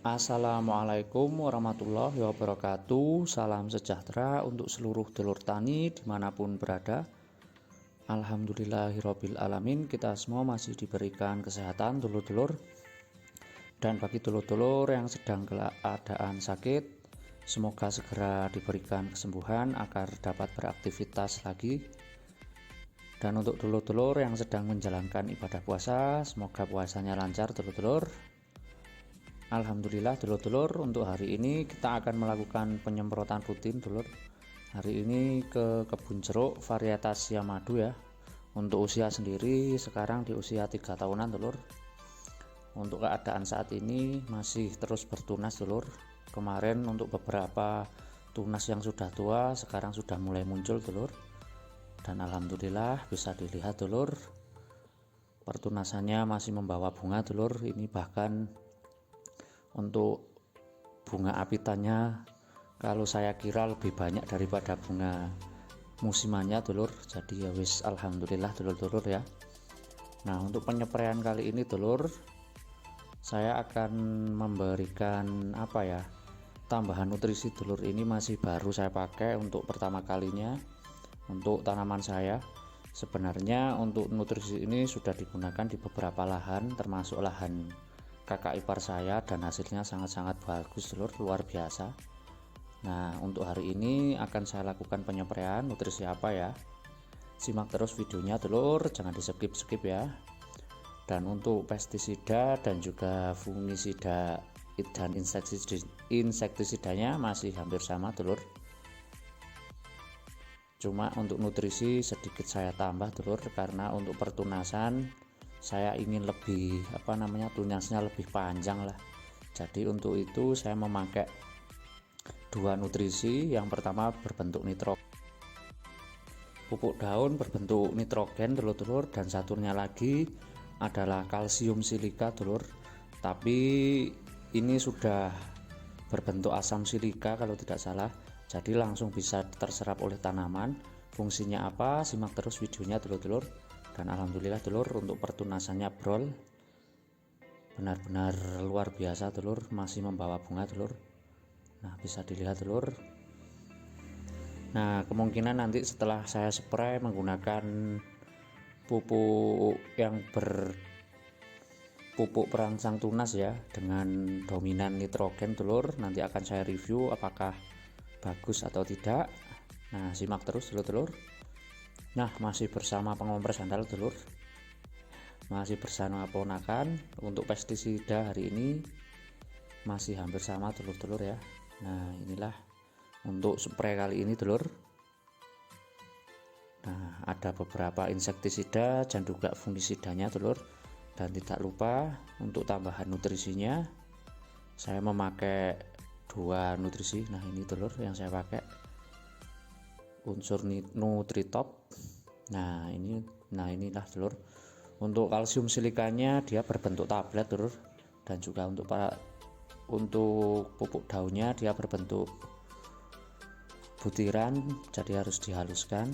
Assalamualaikum warahmatullahi wabarakatuh. Salam sejahtera untuk seluruh dulur tani dimanapun berada. Alhamdulillahirabbil alamin, kita semua masih diberikan kesehatan dulur-dulur. Dan bagi dulur-dulur yang sedang keadaan sakit, semoga segera diberikan kesembuhan agar dapat beraktivitas lagi. Dan untuk dulur-dulur yang sedang menjalankan ibadah puasa, semoga puasanya lancar dulur-dulur. Alhamdulillah dulur-dulur, untuk hari ini kita akan melakukan penyemprotan rutin dulur. Hari ini ke kebun jeruk varietas Yamadu ya. Untuk usia sendiri sekarang di usia 3 tahunan dulur. Untuk keadaan saat ini masih terus bertunas dulur. Kemarin untuk beberapa tunas yang sudah tua sekarang sudah mulai muncul dulur. Dan alhamdulillah bisa dilihat dulur, pertunasannya masih membawa bunga dulur. Ini bahkan untuk bunga apitannya kalau saya kira lebih banyak daripada bunga musimannya dulur. Jadi ya wis alhamdulillah dulur-dulur ya. Nah, untuk penyepraian kali ini dulur, saya akan memberikan tambahan nutrisi dulur. Ini masih baru saya pakai untuk pertama kalinya untuk tanaman saya. Sebenarnya untuk nutrisi ini sudah digunakan di beberapa lahan, termasuk lahan kakak ipar saya, dan hasilnya sangat-sangat bagus dulur, luar biasa. Nah, untuk hari ini akan saya lakukan penyepraian nutrisi apa ya, simak terus videonya dulur, jangan di skip ya. Dan untuk pestisida dan juga fungisida dan insektisidanya masih hampir sama dulur, cuma untuk nutrisi sedikit saya tambah dulur, karena untuk pertunasan saya ingin lebih tunasnya lebih panjang lah. Jadi untuk itu saya memakai dua nutrisi. Yang pertama berbentuk pupuk daun berbentuk nitrogen dulur-dulur, dan satunya lagi adalah kalsium silika dulur, tapi ini sudah berbentuk asam silika kalau tidak salah, jadi langsung bisa terserap oleh tanaman. Fungsinya apa, simak terus videonya dulur-dulur. Dan alhamdulillah dulur, untuk pertunasannya brol, benar-benar luar biasa dulur, masih membawa bunga dulur. Nah, bisa dilihat dulur. Nah, kemungkinan nanti setelah saya spray menggunakan pupuk yang berpupuk perangsang tunas ya, dengan dominan nitrogen dulur, nanti akan saya review apakah bagus atau tidak. Nah, simak terus dulur-dulur. Nah, masih bersama pengompres handal dulur, masih bersama ponakan. Untuk pestisida hari ini masih hampir sama dulur-dulur ya. Nah, inilah untuk spray kali ini dulur. Nah, ada beberapa insektisida dan juga fungisidanya dulur. Dan tidak lupa untuk tambahan nutrisinya, saya memakai dua nutrisi. Nah, ini dulur yang saya pakai unsur Nutritop. Nah, inilah dulur. Untuk kalsium silikanya dia berbentuk tablet dulur, dan juga untuk pupuk daunnya dia berbentuk butiran, jadi harus dihaluskan.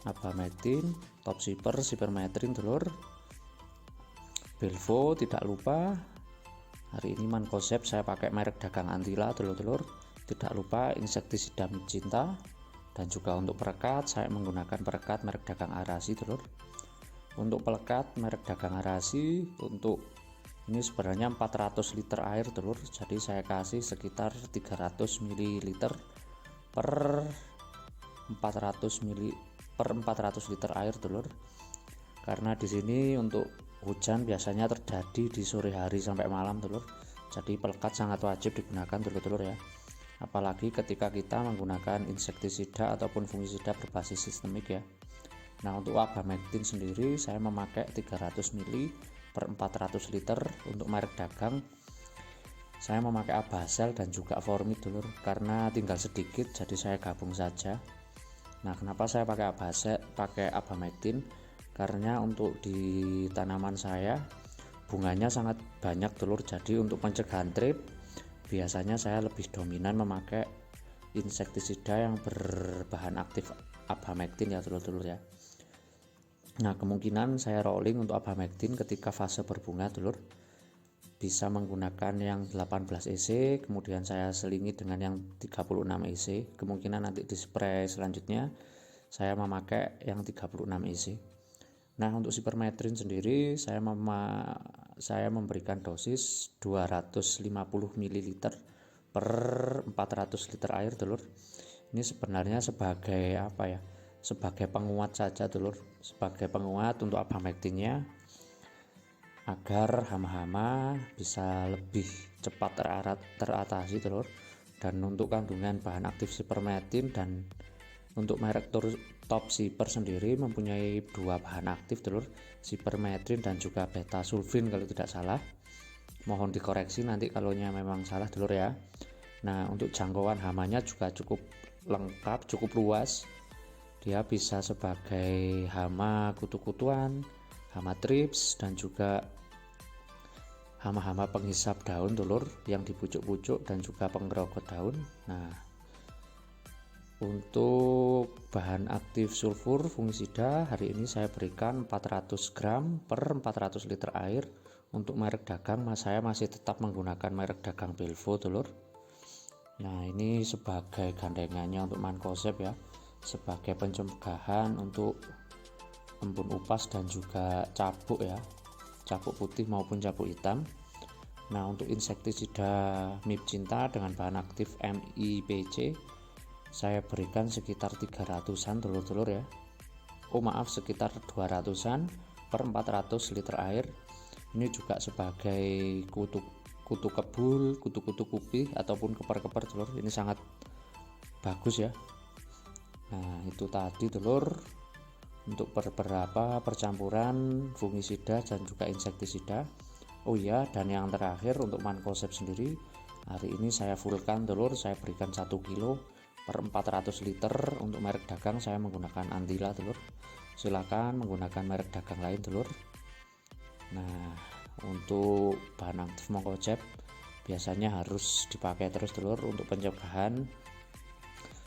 Abametin, Topsiper, Sipermetrin dulur. Belvo tidak lupa. Hari ini Mancozeb saya pakai merek dagang Antila dulur-dulur. Tidak lupa insektisida Micinta. Dan juga untuk perekat saya menggunakan perekat merek dagang Arasi dulur. Untuk pelekat merek dagang Arasi, untuk ini sebenarnya 400 liter air dulur, jadi saya kasih sekitar 300 ml per 400 liter air dulur. Karena di sini untuk hujan biasanya terjadi di sore hari sampai malam dulur, jadi pelekat sangat wajib digunakan dulur-dulur ya. Apalagi ketika kita menggunakan insektisida ataupun fungisida berbasis sistemik ya. Nah, untuk Abametin sendiri saya memakai 300 ml per 400 liter. Untuk merek dagang saya memakai Abasel dan juga Formid dulur, karena tinggal sedikit jadi saya gabung saja. Nah, kenapa saya pakai Abametin? Karena untuk di tanaman saya bunganya sangat banyak dulur, jadi untuk pencegahan trip biasanya saya lebih dominan memakai insektisida yang berbahan aktif Abametin ya dulur-dulur ya. Nah, kemungkinan saya rolling untuk Abametin ketika fase berbunga dulur. bisa menggunakan yang 18 EC, kemudian saya selingi dengan yang 36 EC. Kemungkinan nanti di spray selanjutnya saya memakai yang 36 EC. Nah, untuk sipermetrin sendiri saya memberikan dosis 250 ml per 400 liter air, Dulur. Ini sebenarnya sebagai apa ya? Sebagai penguat saja, Dulur. Sebagai penguat untuk abamectinnya agar hama-hama bisa lebih cepat teratasi, Dulur. Dan untuk kandungan bahan aktif sipermetrin dan untuk merek Top Super sendiri mempunyai 2 bahan aktif, Dulur, sipermetrin dan juga beta sulfin kalau tidak salah. Mohon dikoreksi nanti kalau memang salah, Dulur ya. Nah, untuk jangkauan hamanya juga cukup lengkap, cukup luas. Dia bisa sebagai hama kutu-kutuan, hama trips, dan juga hama-hama penghisap daun, Dulur, yang di pucuk-pucuk dan juga penggerogot daun. Nah, untuk bahan aktif sulfur fungisida hari ini saya berikan 400 gram per 400 liter air. Untuk merek dagang saya masih tetap menggunakan merek dagang Belvo, Dulur. Nah, ini sebagai gandengannya untuk Mancozeb ya, sebagai pencegahan untuk embun upas dan juga cabuk ya, cabuk putih maupun cabuk hitam. Nah, untuk insektisida MIP Cinta dengan bahan aktif MIPC saya berikan sekitar 300-an, Dulur-dulur ya. Oh maaf, sekitar 200-an per 400 liter air. Ini juga sebagai kutu kebul, kutu-kutu kupih ataupun keper-keper, Dulur. Ini sangat bagus ya. Nah, itu tadi, Dulur, untuk beberapa percampuran fungisida dan juga insektisida. Oh iya, dan yang terakhir untuk Mancozeb sendiri hari ini saya fullkan, Dulur. Saya berikan 1 kilo per 400 liter. Untuk merek dagang saya menggunakan Antila, Dulur. Silakan menggunakan merek dagang lain, Dulur. Nah, untuk bahan aktif Mancozeb biasanya harus dipakai terus, Dulur, untuk pencegahan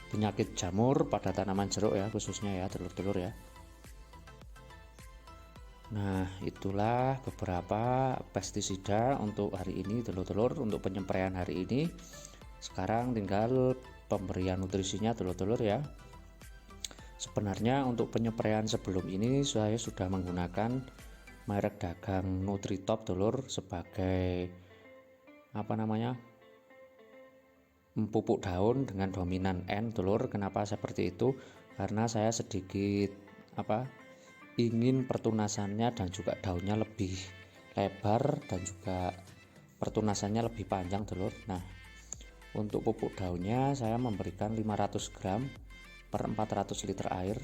penyakit jamur pada tanaman jeruk ya, khususnya ya, Dulur-dulur ya. Nah, itulah beberapa pestisida untuk hari ini, Dulur-dulur, untuk penyempraian hari ini. Sekarang tinggal pemberian nutrisinya, Dulur-dulur ya. Sebenarnya untuk penyempraian sebelum ini saya sudah menggunakan merek dagang Nutritop, Dulur, sebagai pupuk daun dengan dominan N, Dulur. Kenapa seperti itu? Karena saya sedikit ingin pertunasannya dan juga daunnya lebih lebar dan juga pertunasannya lebih panjang, Dulur. Nah, untuk pupuk daunnya saya memberikan 500 gram per 400 liter air.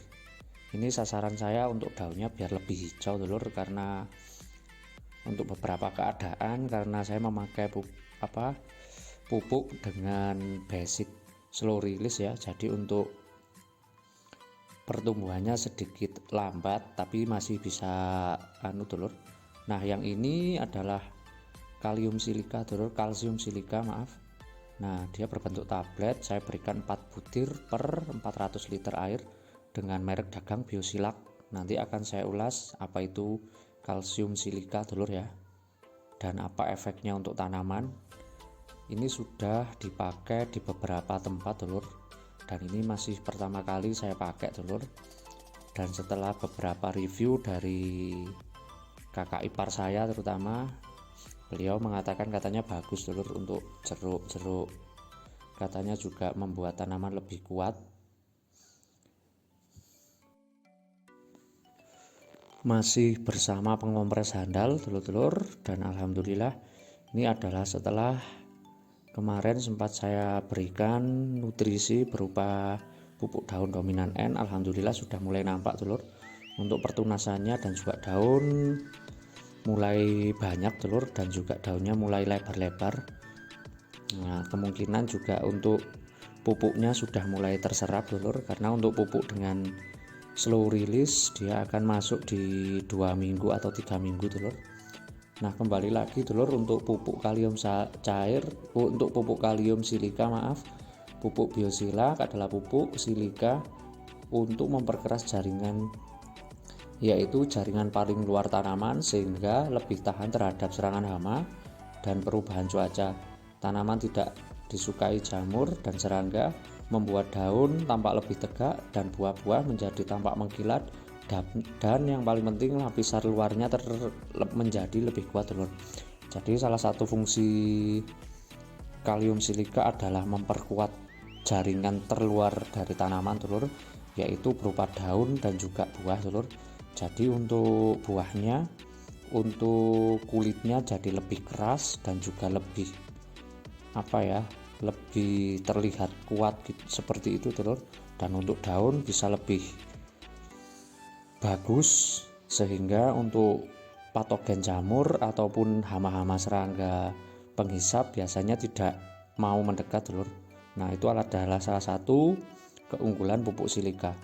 Ini sasaran saya untuk daunnya biar lebih hijau, Dulur, karena untuk beberapa keadaan karena saya memakai pupuk dengan basic slow release ya. Jadi untuk pertumbuhannya sedikit lambat tapi masih bisa Dulur. Nah, yang ini adalah kalsium silika, maaf. Nah, dia berbentuk tablet. Saya berikan 4 butir per 400 liter air dengan merek dagang Biosilak. Nanti akan saya ulas apa itu kalsium silika, Dulur ya, dan apa efeknya untuk tanaman. Ini sudah dipakai di beberapa tempat, Dulur, dan ini masih pertama kali saya pakai, Dulur. Dan setelah beberapa review dari kakak ipar saya terutama, beliau mengatakan katanya bagus, Dulur, untuk jeruk-jeruk. Katanya juga membuat tanaman lebih kuat. Masih bersama pengompres handal, Dulur-dulur, dan alhamdulillah ini adalah setelah kemarin sempat saya berikan nutrisi berupa pupuk daun dominan N. Alhamdulillah sudah mulai nampak, Dulur, untuk pertunasannya dan juga daun mulai banyak, Dulur, dan juga daunnya mulai lebar-lebar. Nah, kemungkinan juga untuk pupuknya sudah mulai terserap, Dulur, karena untuk pupuk dengan slow release dia akan masuk di 2 minggu atau 3 minggu, Dulur. Nah, kembali lagi, Dulur, untuk pupuk kalium cair, untuk pupuk kalium silika, pupuk Biosilak adalah pupuk silika untuk memperkeras jaringan, yaitu jaringan paling luar tanaman, sehingga lebih tahan terhadap serangan hama dan perubahan cuaca. Tanaman tidak disukai jamur dan serangga, membuat daun tampak lebih tegak dan buah-buah menjadi tampak mengkilat, dan yang paling penting lapisan luarnya menjadi lebih kuat, Telur. Jadi salah satu fungsi kalium silika adalah memperkuat jaringan terluar dari tanaman, Telur, yaitu berupa daun dan juga buah, Telur. Jadi untuk buahnya, untuk kulitnya jadi lebih keras dan juga lebih lebih terlihat kuat gitu, seperti itu, Telur. Dan untuk daun bisa lebih bagus, sehingga untuk patogen jamur ataupun hama-hama serangga penghisap biasanya tidak mau mendekat, Telur. Nah, itu adalah salah satu keunggulan pupuk silika.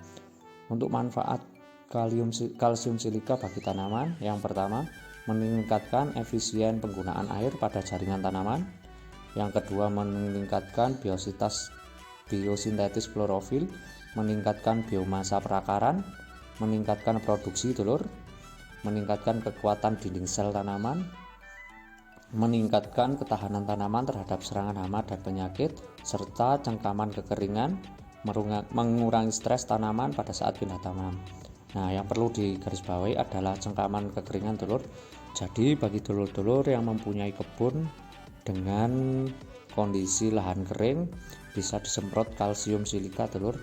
Untuk manfaat kalsium silika bagi tanaman, yang pertama, meningkatkan efisien penggunaan air pada jaringan tanaman. Yang kedua, meningkatkan biosintesis klorofil, meningkatkan biomasa perakaran, meningkatkan produksi telur, meningkatkan kekuatan dinding sel tanaman, meningkatkan ketahanan tanaman terhadap serangan hama dan penyakit, serta cengkaman kekeringan, mengurangi stres tanaman pada saat pindah tanam. Nah, yang perlu digarisbawahi adalah cengkaman kekeringan, Telur. Jadi bagi telur-telur yang mempunyai kebun dengan kondisi lahan kering, bisa disemprot kalsium silika, Telur.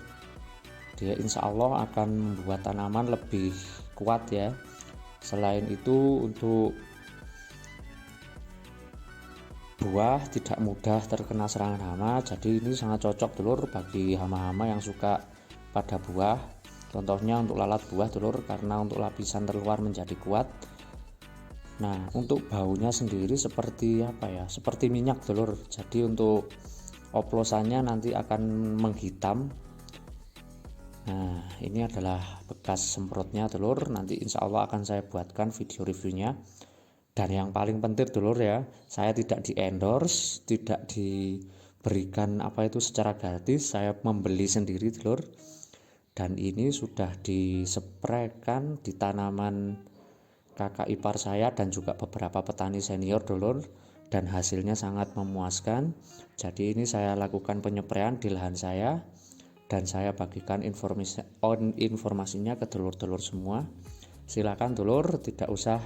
Dia insya Allah akan membuat tanaman lebih kuat ya. Selain itu, untuk buah tidak mudah terkena serangan hama, jadi ini sangat cocok, Telur, bagi hama-hama yang suka pada buah. Contohnya untuk lalat buah, Telur, karena untuk lapisan terluar menjadi kuat. Nah, untuk baunya sendiri seperti seperti minyak, Telur. Jadi untuk oplosannya nanti akan menghitam. Nah, ini adalah bekas semprotnya, Telur. Nanti insya Allah akan saya buatkan video reviewnya. Dan yang paling penting, Telur, ya, saya tidak di endorse, tidak diberikan secara gratis. Saya membeli sendiri, Telur. Dan ini sudah dispraykan di tanaman kakak ipar saya dan juga beberapa petani senior, Telur, dan hasilnya sangat memuaskan. Jadi ini saya lakukan penyepraian di lahan saya dan saya bagikan informasinya ke telur-telur semua. Silakan, Telur, tidak usah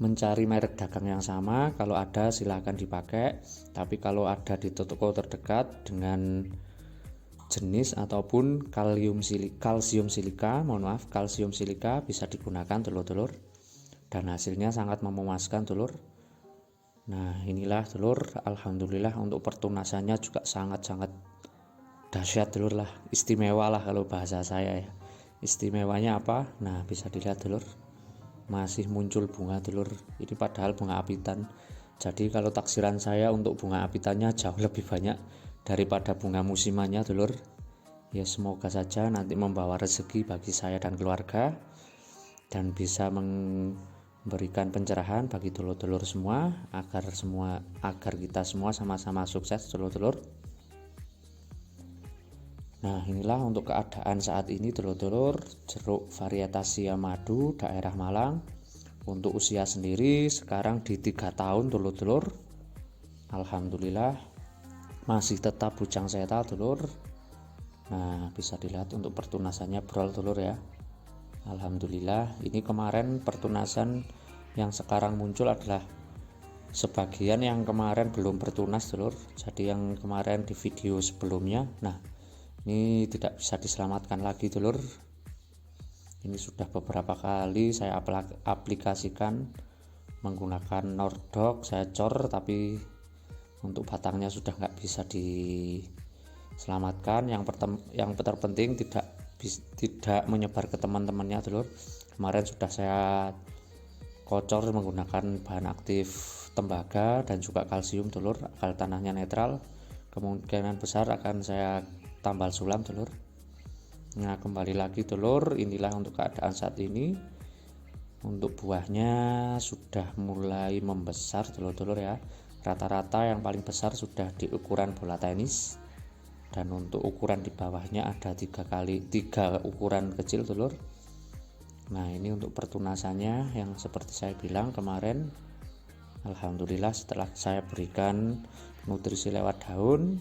mencari merek dagang yang sama. Kalau ada silakan dipakai, tapi kalau ada di toko terdekat dengan jenis ataupun kalsium silika bisa digunakan, Telur-telur, dan hasilnya sangat memuaskan, Telur. Nah, inilah, Telur, alhamdulillah untuk pertunasannya juga sangat-sangat dahsyat, Telur, lah, istimewa lah kalau bahasa saya ya. Istimewanya apa? Nah, bisa dilihat, Telur, masih muncul bunga, Telur. Ini padahal bunga apitan. Jadi kalau taksiran saya untuk bunga apitannya jauh lebih banyak daripada bunga musimannya, Telur. Ya, semoga saja nanti membawa rezeki bagi saya dan keluarga dan bisa memberikan pencerahan bagi telur-telur semua agar kita semua sama-sama sukses, Telur-telur. Nah, inilah untuk keadaan saat ini, Telur-telur, jeruk varietas Siamadu daerah Malang. Untuk usia sendiri sekarang di 3 tahun, Telur-telur. Alhamdulillah masih tetap bujang setal, Telur. Nah, bisa dilihat untuk pertunasannya brol, Telur, ya. Alhamdulillah. Ini kemarin pertunasan yang sekarang muncul adalah sebagian yang kemarin belum bertunas, Telur. Jadi yang kemarin di video sebelumnya, nah, ini tidak bisa diselamatkan lagi, Telur. Ini sudah beberapa kali saya aplikasikan menggunakan Nordok, saya cor, tapi untuk batangnya sudah nggak bisa diselamatkan. Yang terpenting tidak menyebar ke teman-temannya, Telur. Kemarin sudah saya kocor menggunakan bahan aktif tembaga dan juga kalsium, Telur, agar tanahnya netral. Kemungkinan besar akan saya tambal sulam, Telur. Nah, kembali lagi, Telur, inilah untuk keadaan saat ini. Untuk buahnya sudah mulai membesar, Telur-telur, ya. Rata-rata yang paling besar sudah di ukuran bola tenis, dan untuk ukuran di bawahnya ada 3 ukuran kecil, Telur. Nah, ini untuk pertunasannya yang seperti saya bilang kemarin, Alhamdulillah setelah saya berikan nutrisi lewat daun,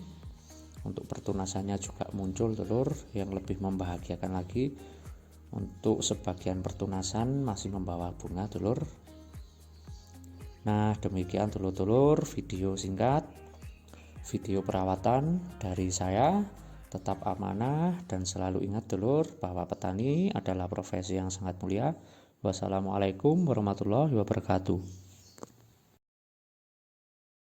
untuk pertunasannya juga muncul telur yang lebih membahagiakan lagi. Untuk sebagian pertunasan masih membawa bunga telur. Nah, demikian telur-telur video singkat, video perawatan dari saya. Tetap amanah dan selalu ingat telur bahwa petani adalah profesi yang sangat mulia. Wassalamualaikum warahmatullahi wabarakatuh.